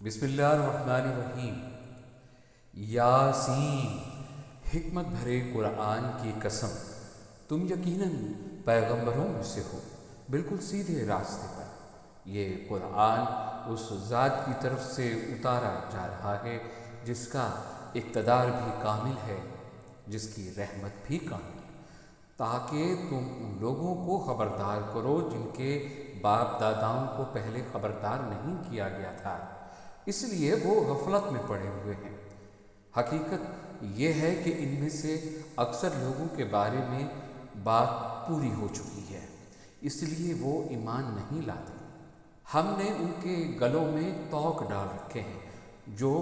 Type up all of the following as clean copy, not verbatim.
بسم اللہ الرحمن الرحیم۔ یاسین، حکمت بھرے قرآن کی قسم، تم یقیناً پیغمبروں میں سے ہو، بالکل سیدھے راستے پر۔ یہ قرآن اس ذات کی طرف سے اتارا جا رہا ہے جس کا اقتدار بھی کامل ہے، جس کی رحمت بھی کامل، تاکہ تم ان لوگوں کو خبردار کرو جن کے باپ داداؤں کو پہلے خبردار نہیں کیا گیا تھا، اس لیے وہ غفلت میں پڑے ہوئے ہیں۔ حقیقت یہ ہے کہ ان میں سے اکثر لوگوں کے بارے میں بات پوری ہو چکی ہے، اس لیے وہ ایمان نہیں لاتے۔ ہم نے ان کے گلوں میں توق ڈال رکھے ہیں جو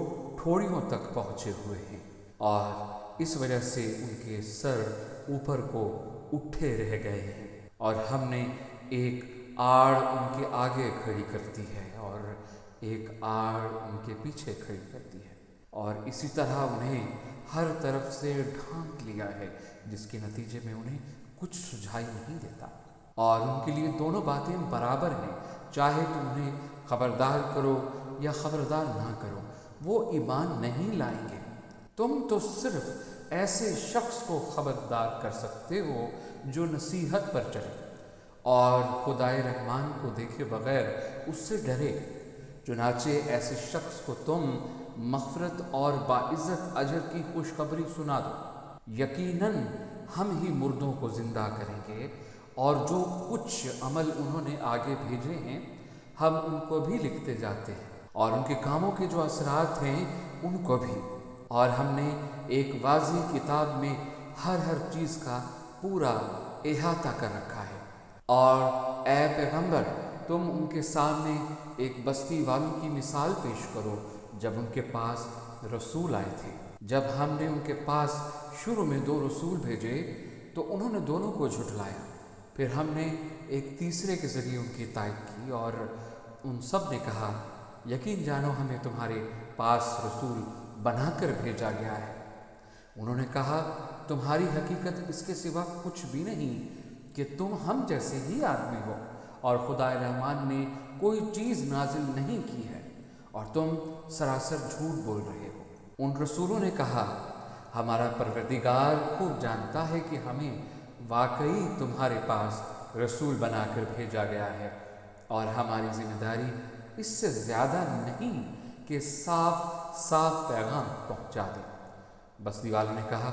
ٹھوڑیوں تک پہنچے ہوئے ہیں، اور اس وجہ سے ان کے سر اوپر کو اٹھے رہ گئے ہیں، اور ہم نے ایک آڑ ان کے آگے کھڑی کر دی ہے اور ایک آڑ ان کے پیچھے کھڑی کر دی ہے، اور اسی طرح انہیں ہر طرف سے ڈھانک لیا ہے، جس کے نتیجے میں انہیں کچھ سجھائی نہیں دیتا، اور ان کے لیے دونوں باتیں برابر ہیں، چاہے تم انہیں خبردار کرو یا خبردار نہ کرو، وہ ایمان نہیں لائیں گے۔ تم تو صرف ایسے شخص کو خبردار کر سکتے ہو جو نصیحت پر چلے اور خدائے رحمان کو دیکھے بغیر اس سے ڈرے۔ چنانچہ ایسے شخص کو تم مغفرت اور باعزت اجر کی خوشخبری سنا دو۔ یقیناً ہم ہی مردوں کو زندہ کریں گے، اور جو کچھ عمل انہوں نے آگے بھیجے ہیں ہم ان کو بھی لکھتے جاتے ہیں، اور ان کے کاموں کے جو اثرات ہیں ان کو بھی، اور ہم نے ایک واضح کتاب میں ہر چیز کا پورا احاطہ کر رکھا ہے۔ اور اے پیغمبر، تم ان کے سامنے ایک بستی والوں کی مثال پیش کرو جب ان کے پاس رسول آئے تھے۔ جب ہم نے ان کے پاس شروع میں 2 رسول بھیجے تو انہوں نے دونوں کو جھٹلایا، پھر ہم نے ایک تیسرے کے ذریعے ان کی تائید کی، اور ان سب نے کہا یقین جانو ہمیں تمہارے پاس رسول بنا کر بھیجا گیا ہے۔ انہوں نے کہا تمہاری حقیقت اس کے سوا کچھ بھی نہیں کہ تم ہم جیسے ہی آدمی ہو، اور خدا رحمان نے کوئی چیز نازل نہیں کی ہے، اور تم سراسر جھوٹ بول رہے ہو۔ ان رسولوں نے کہا ہمارا پروردگار خوب جانتا ہے کہ ہمیں واقعی تمہارے پاس رسول بنا کر بھیجا گیا ہے، اور ہماری ذمہ داری اس سے زیادہ نہیں کہ صاف پیغام پہنچا دیں۔ بستی والوں نے کہا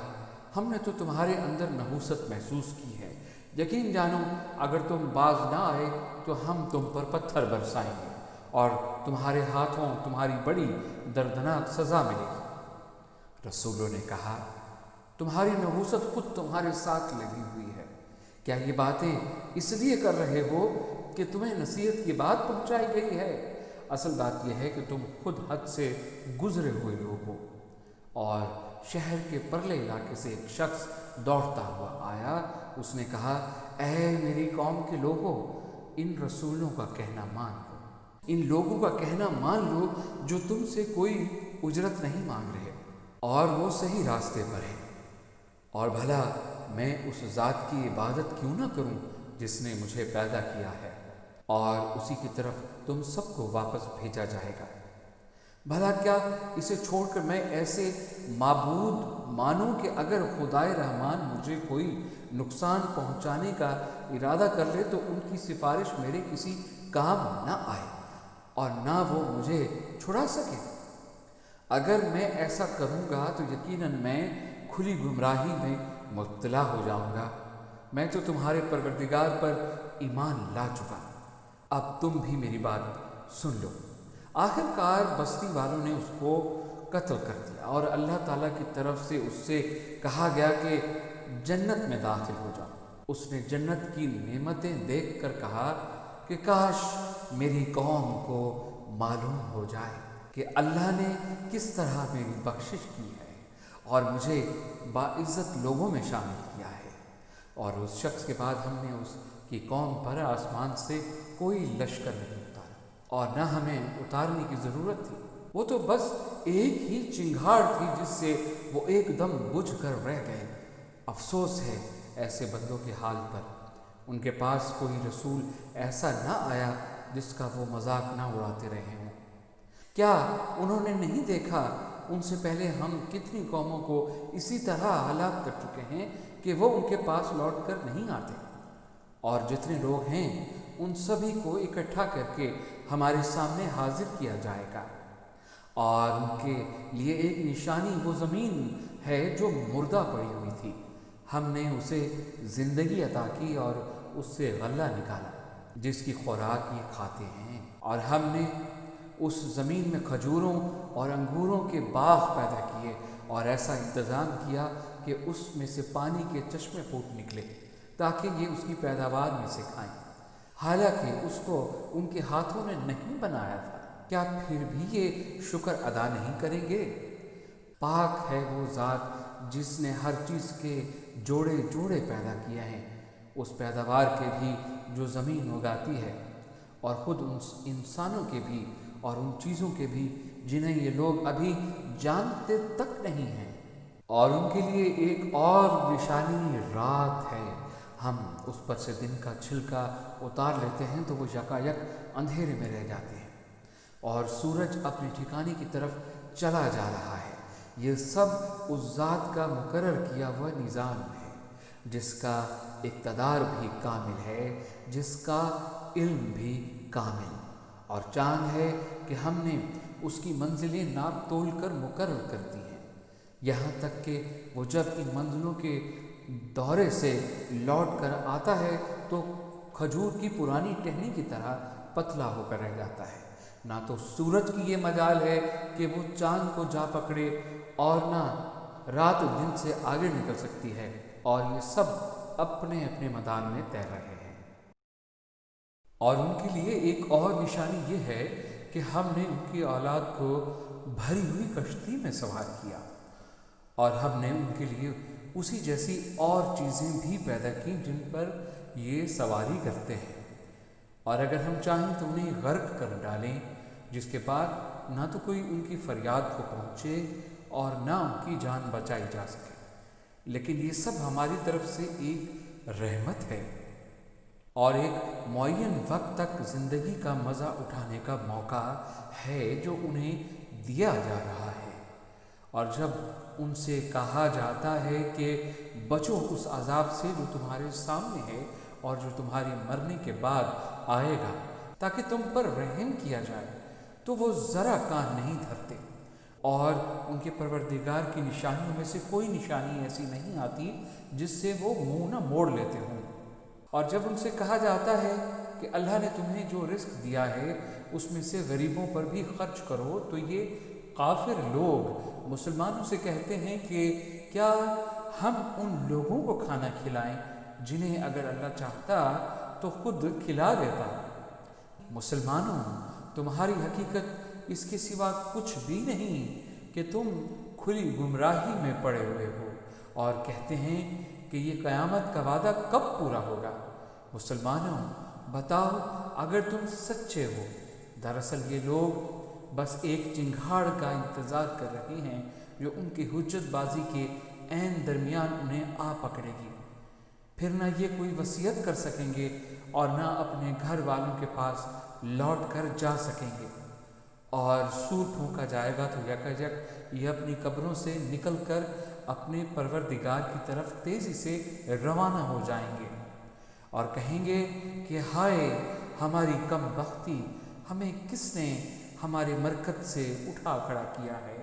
ہم نے تو تمہارے اندر نحوست محسوس کی ہے، یقین جانو اگر تم باز نہ آئے تو ہم تم پر پتھر برسائیں گے، اور تمہارے ہاتھوں تمہاری بڑی دردناک سزا ملے گی۔ رسولوں نے کہا تمہاری نحوست خود تمہارے ساتھ لگی ہوئی ہے، کیا یہ باتیں اس لیے کر رہے ہو کہ تمہیں نصیحت کی بات پہنچائی گئی ہے؟ اصل بات یہ ہے کہ تم خود حد سے گزرے ہوئے لوگ ہو۔ اور شہر کے پرلے علاقے سے ایک شخص دوڑتا ہوا آیا، اس نے کہا اے میری قوم کے لوگوں، ان رسولوں کا کہنا مان لو، ان لوگوں کا کہنا مان لو جو تم سے کوئی اجرت نہیں مانگ رہے، اور وہ صحیح راستے پر ہیں، اور بھلا میں اس ذات کی عبادت کیوں نہ کروں جس نے مجھے پیدا کیا ہے، اور اسی کی طرف تم سب کو واپس بھیجا جائے گا۔ بھلا کیا اسے چھوڑ کر میں ایسے معبود مانوں کہ اگر خدائے رحمان مجھے کوئی نقصان پہنچانے کا ارادہ کر لے تو ان کی سفارش میرے کسی کام نہ آئے، اور نہ وہ مجھے چھڑا سکے؟ اگر میں ایسا کروں گا تو یقیناً میں کھلی گمراہی میں مبتلا ہو جاؤں گا۔ میں تو تمہارے پروردگار پر ایمان لا چکا، اب تم بھی میری بات سن لو۔ آخر کار بستی والوں نے اس کو قتل کر دیا، اور اللہ تعالیٰ کی طرف سے اس سے کہا گیا کہ جنت میں داخل ہو جاؤ۔ اس نے جنت کی نعمتیں دیکھ کر کہا کہ کاش میری قوم کو معلوم ہو جائے کہ اللہ نے کس طرح میری بخشش کی ہے اور مجھے باعزت لوگوں میں شامل کیا ہے۔ اور اس شخص کے بعد ہم نے اس کی قوم پر آسمان سے کوئی لشکر نہیں اتارا، اور نہ ہمیں اتارنے کی ضرورت تھی، وہ تو بس ایک ہی چنگھاڑ تھی جس سے وہ ایک دم بجھ کر رہ گئے۔ افسوس ہے ایسے بندوں کے حال پر، ان کے پاس کوئی رسول ایسا نہ آیا جس کا وہ مذاق نہ اڑاتے رہے ہوں۔ کیا انہوں نے نہیں دیکھا ان سے پہلے ہم کتنی قوموں کو اسی طرح ہلاک کر چکے ہیں کہ وہ ان کے پاس لوٹ کر نہیں آتے؟ اور جتنے لوگ ہیں ان سبھی کو اکٹھا کر کے ہمارے سامنے حاضر کیا جائے گا، اور ان کے لیے ایک نشانی وہ زمین ہے جو مردہ پڑی ہوئی تھی، ہم نے اسے زندگی عطا کی اور اس سے غلہ نکالا جس کی خوراک یہ کھاتے ہیں، اور ہم نے اس زمین میں کھجوروں اور انگوروں کے باغ پیدا کیے اور ایسا انتظام کیا کہ اس میں سے پانی کے چشمے پھوٹ نکلے تاکہ یہ اس کی پیداوار میں سے کھائیں، حالانکہ اس کو ان کے ہاتھوں نے نہیں بنایا تھا۔ کیا پھر بھی یہ شکر ادا نہیں کریں گے؟ پاک ہے وہ ذات جس نے ہر چیز کے جوڑے جوڑے پیدا کیے ہیں، اس پیداوار کے بھی جو زمین اگاتی ہے، اور خود ان انسانوں کے بھی اور ان چیزوں کے بھی جنہیں یہ لوگ ابھی جانتے تک نہیں ہیں۔ اور ان کے لیے ایک اور نشانی رات ہے، ہم اس پر سے دن کا چھلکا اتار لیتے ہیں تو وہ یکایک اندھیرے میں رہ جاتے ہیں، اور سورج اپنے ٹھکانے کی طرف چلا جا رہا ہے۔ یہ سب اس ذات کا مقرر کیا ہوا نظام ہے جس کا اقتدار بھی کامل ہے، جس کا علم بھی کامل، اور چاند ہے کہ ہم نے اس کی منزلیں ناپ تول کر مقرر کر دی ہیں، یہاں تک کہ وہ جب ان منزلوں کے دورے سے لوٹ کر آتا ہے تو کھجور کی پرانی ٹہنی کی طرح پتلا ہو کر رہ جاتا ہے۔ نہ تو سورج کی یہ مجال ہے کہ وہ چاند کو جا پکڑے، اور نہ رات دن سے آگے نکل سکتی ہے، اور یہ سب اپنے اپنے میدان میں تیر رہے ہیں۔ اور ان کے لیے ایک اور نشانی یہ ہے کہ ہم نے ان کی اولاد کو بھری ہوئی کشتی میں سوار کیا، اور ہم نے ان کے لیے اسی جیسی اور چیزیں بھی پیدا کی جن پر یہ سواری کرتے ہیں، اور اگر ہم چاہیں تو انہیں غرق کر ڈالیں، جس کے بعد نہ تو کوئی ان کی فریاد کو پہنچے اور نہ ان کی جان بچائی جا سکے، لیکن یہ سب ہماری طرف سے ایک رحمت ہے اور ایک معین وقت تک زندگی کا مزہ اٹھانے کا موقع ہے جو انہیں دیا جا رہا ہے۔ اور جب ان سے کہا جاتا ہے کہ بچو اس عذاب سے جو تمہارے سامنے ہے اور جو تمہارے مرنے کے بعد آئے گا تاکہ تم پر رحم کیا جائے، تو وہ ذرا کان نہیں دھرتے، اور ان کے پروردگار کی نشانیوں میں سے کوئی نشانی ایسی نہیں آتی جس سے وہ منہ نہ موڑ لیتے ہوں۔ اور جب ان سے کہا جاتا ہے کہ اللہ نے تمہیں جو رزق دیا ہے اس میں سے غریبوں پر بھی خرچ کرو، تو یہ کافر لوگ مسلمانوں سے کہتے ہیں کہ کیا ہم ان لوگوں کو کھانا کھلائیں جنہیں اگر اللہ چاہتا تو خود کھلا دیتا۔ مسلمانوں، تمہاری حقیقت اس کے سوا کچھ بھی نہیں کہ تم کھلی گمراہی میں پڑے ہوئے ہو اور کہتے ہیں کہ یہ قیامت کا وعدہ کب پورا ہوگا۔ مسلمانوں، بتاؤ اگر تم سچے ہو، دراصل یہ لوگ بس ایک چنگھاڑ کا انتظار کر رہے ہیں جو ان کی حجت بازی کے عین درمیان انہیں آ پکڑے گی، پھر نہ یہ کوئی وصیت کر سکیں گے اور نہ اپنے گھر والوں کے پاس لوٹ کر جا سکیں گے، اور سور پھونکا جائے گا تو یکایک یہ اپنی قبروں سے نکل کر اپنے پروردگار کی طرف تیزی سے روانہ ہو جائیں گے اور کہیں گے کہ ہائے ہماری کم بختی، ہمیں کس نے ہمارے مرکز سے اٹھا کھڑا کیا ہے۔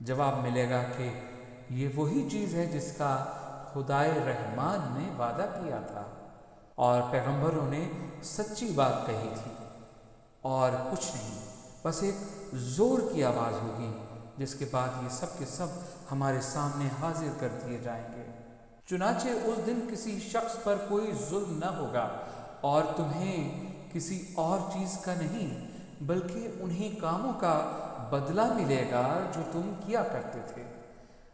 جواب ملے گا کہ یہ وہی چیز ہے جس کا خدائے رحمان نے وعدہ کیا تھا اور پیغمبروں نے سچی بات کہی تھی، اور کچھ نہیں، بس ایک زور کی آواز ہوگی جس کے بعد یہ سب کے سب ہمارے سامنے حاضر کر دیے جائیں گے۔ چنانچہ اس دن کسی شخص پر کوئی ظلم نہ ہوگا اور تمہیں کسی اور چیز کا نہیں، بلکہ انہی کاموں کا بدلہ ملے گا جو تم کیا کرتے تھے۔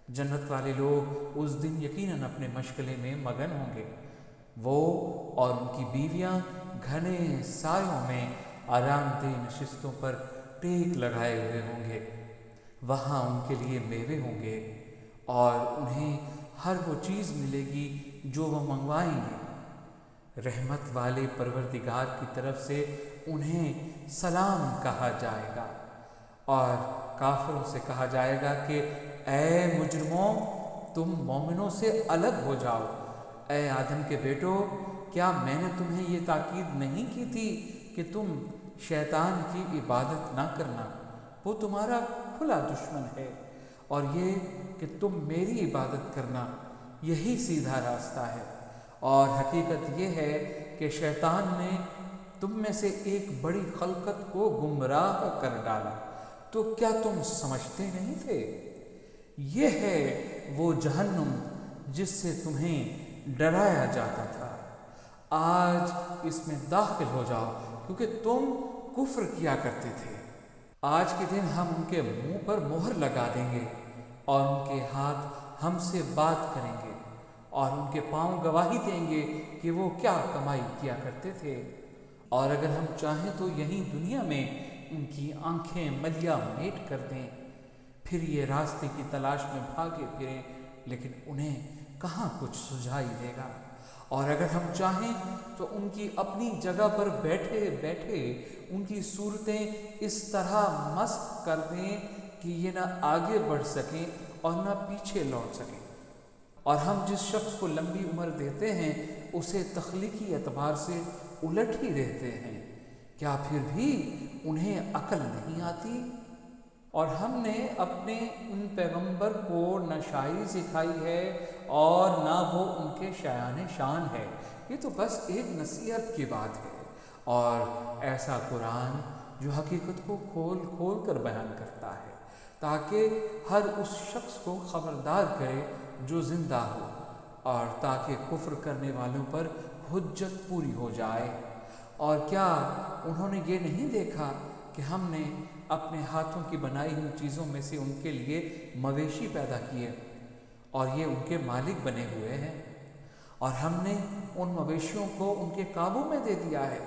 جنت والے لوگ اس دن یقیناً اپنے مشغلے میں مگن ہوں گے، وہ اور ان کی بیویاں گھنے سایوں میں آرام دہ نشستوں پر ٹیک لگائے ہوئے ہوں گے، وہاں ان کے لیے میوے ہوں گے اور انہیں ہر وہ چیز ملے گی جو وہ منگوائیں گے۔ رحمت والے پروردگار کی طرف سے انہیں سلام کہا جائے گا، اور کافروں سے کہا جائے گا کہ اے مجرموں، تم مومنوں سے الگ ہو جاؤ۔ اے آدم کے بیٹو، کیا میں نے تمہیں یہ تاکید نہیں کی تھی کہ تم شیطان کی عبادت نہ کرنا؟ وہ تمہارا کھلا دشمن ہے، اور یہ کہ تم میری عبادت کرنا، یہی سیدھا راستہ ہے۔ اور حقیقت یہ ہے کہ شیطان نے تم میں سے ایک بڑی خلقت کو گمراہ کر ڈالا، تو کیا تم سمجھتے نہیں تھے؟ یہ ہے وہ جہنم جس سے تمہیں ڈرایا جاتا تھا، آج اس میں داخل ہو جاؤ، کیونکہ تم کفر کیا کرتے تھے۔ آج کے دن ہم ان کے منہ پر مہر لگا دیں گے، اور ان کے ہاتھ ہم سے بات کریں گے، اور ان کے پاؤں گواہی دیں گے کہ وہ کیا کمائی کیا کرتے تھے۔ اور اگر ہم چاہیں تو یہیں دنیا میں ان کی آنکھیں ملیا میٹ کر دیں، پھر یہ راستے کی تلاش میں بھاگے پھریں، لیکن انہیں کہاں کچھ سجھائی دے گا۔ اور اگر ہم چاہیں تو ان کی اپنی جگہ پر بیٹھے بیٹھے ان کی صورتیں اس طرح مسخ کر دیں کہ یہ نہ آگے بڑھ سکیں اور نہ پیچھے لوٹ سکیں۔ اور ہم جس شخص کو لمبی عمر دیتے ہیں اسے تخلیقی اعتبار سے الٹ ہی دیتے ہیں، کیا پھر بھی انہیں عقل نہیں آتی؟ اور ہم نے اپنے ان پیغمبر کو نہ شاعری سکھائی ہے اور نہ وہ ان کے شایان شان ہے، یہ تو بس ایک نصیحت کی بات ہے، اور ایسا قرآن جو حقیقت کو کھول کھول کر بیان کرتا ہے تاکہ ہر اس شخص کو خبردار کرے جو زندہ ہو، اور تاکہ کفر کرنے والوں پر حجت پوری ہو جائے۔ اور کیا انہوں نے یہ نہیں دیکھا کہ ہم نے اپنے ہاتھوں کی بنائی ہوئی چیزوں میں سے ان کے لیے مویشی پیدا کیے، اور یہ ان کے مالک بنے ہوئے ہیں، اور ہم نے ان مویشیوں کو ان کے قابو میں دے دیا ہے،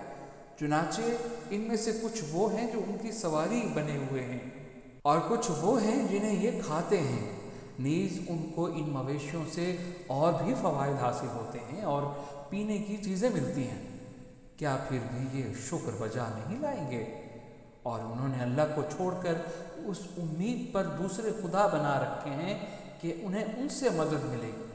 چنانچہ ان میں سے کچھ وہ ہیں جو ان کی سواری بنے ہوئے ہیں، اور کچھ وہ ہیں جنہیں یہ کھاتے ہیں۔ نیز ان کو ان مویشیوں سے اور بھی فوائد حاصل ہوتے ہیں اور پینے کی چیزیں ملتی ہیں، کیا پھر بھی یہ شکر بجا نہیں لائیں گے؟ اور انہوں نے اللہ کو چھوڑ کر اس امید پر دوسرے خدا بنا رکھے ہیں کہ انہیں ان سے مدد ملے گی،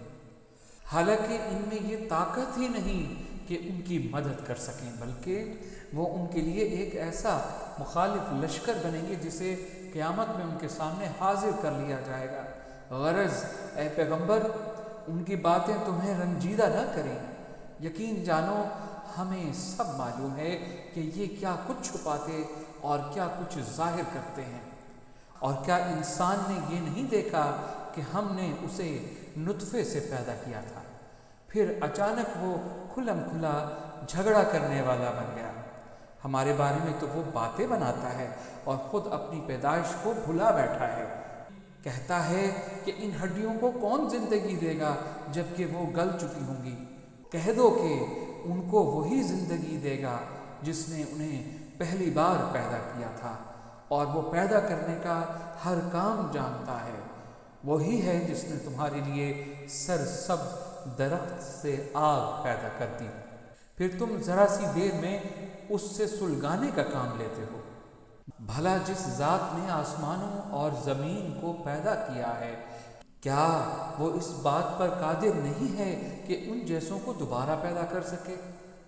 حالانکہ ان میں یہ طاقت ہی نہیں کہ ان کی مدد کر سکیں، بلکہ وہ ان کے لیے ایک ایسا مخالف لشکر بنیں گے جسے قیامت میں ان کے سامنے حاضر کر لیا جائے گا۔ غرض اے پیغمبر، ان کی باتیں تمہیں رنجیدہ نہ کریں، یقین جانو ہمیں سب معلوم ہے کہ یہ کیا کچھ چھپاتے اور کیا کچھ ظاہر کرتے ہیں۔ اور کیا انسان نے یہ نہیں دیکھا کہ ہم نے اسے نطفے سے پیدا کیا تھا، پھر اچانک وہ کھلم کھلا جھگڑا کرنے والا بن گیا؟ ہمارے بارے میں تو وہ باتیں بناتا ہے اور خود اپنی پیدائش کو بھلا بیٹھا ہے۔ کہتا ہے کہ ان ہڈیوں کو کون زندگی دے گا جبکہ وہ گل چکی ہوں گی؟ کہہ دو کہ ان کو وہی زندگی دے گا جس نے انہیں پہلی بار پیدا کیا تھا، اور وہ پیدا کرنے کا ہر کام جانتا ہے۔ وہی ہے جس نے تمہارے لیے سرسبز درخت سے آگ پیدا کر دی، پھر تم ذرا سی دیر میں اس سے سلگانے کا کام لیتے ہو۔ بھلا جس ذات نے آسمانوں اور زمین کو پیدا کیا ہے، کیا وہ اس بات پر قادر نہیں ہے کہ ان جیسوں کو دوبارہ پیدا کر سکے؟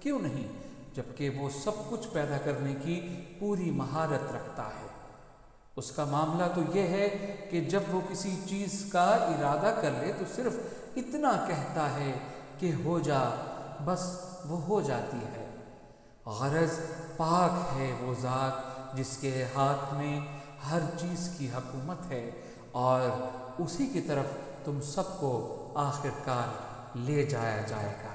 کیوں نہیں، جبکہ وہ سب کچھ پیدا کرنے کی پوری مہارت رکھتا ہے۔ اس کا معاملہ تو یہ ہے کہ جب وہ کسی چیز کا ارادہ کر لے تو صرف اتنا کہتا ہے کہ ہو جا، بس وہ ہو جاتی ہے۔ غرض پاک ہے وہ ذات جس کے ہاتھ میں ہر چیز کی حکومت ہے، اور اسی کی طرف تم سب کو آخر کار لے جایا جائے گا۔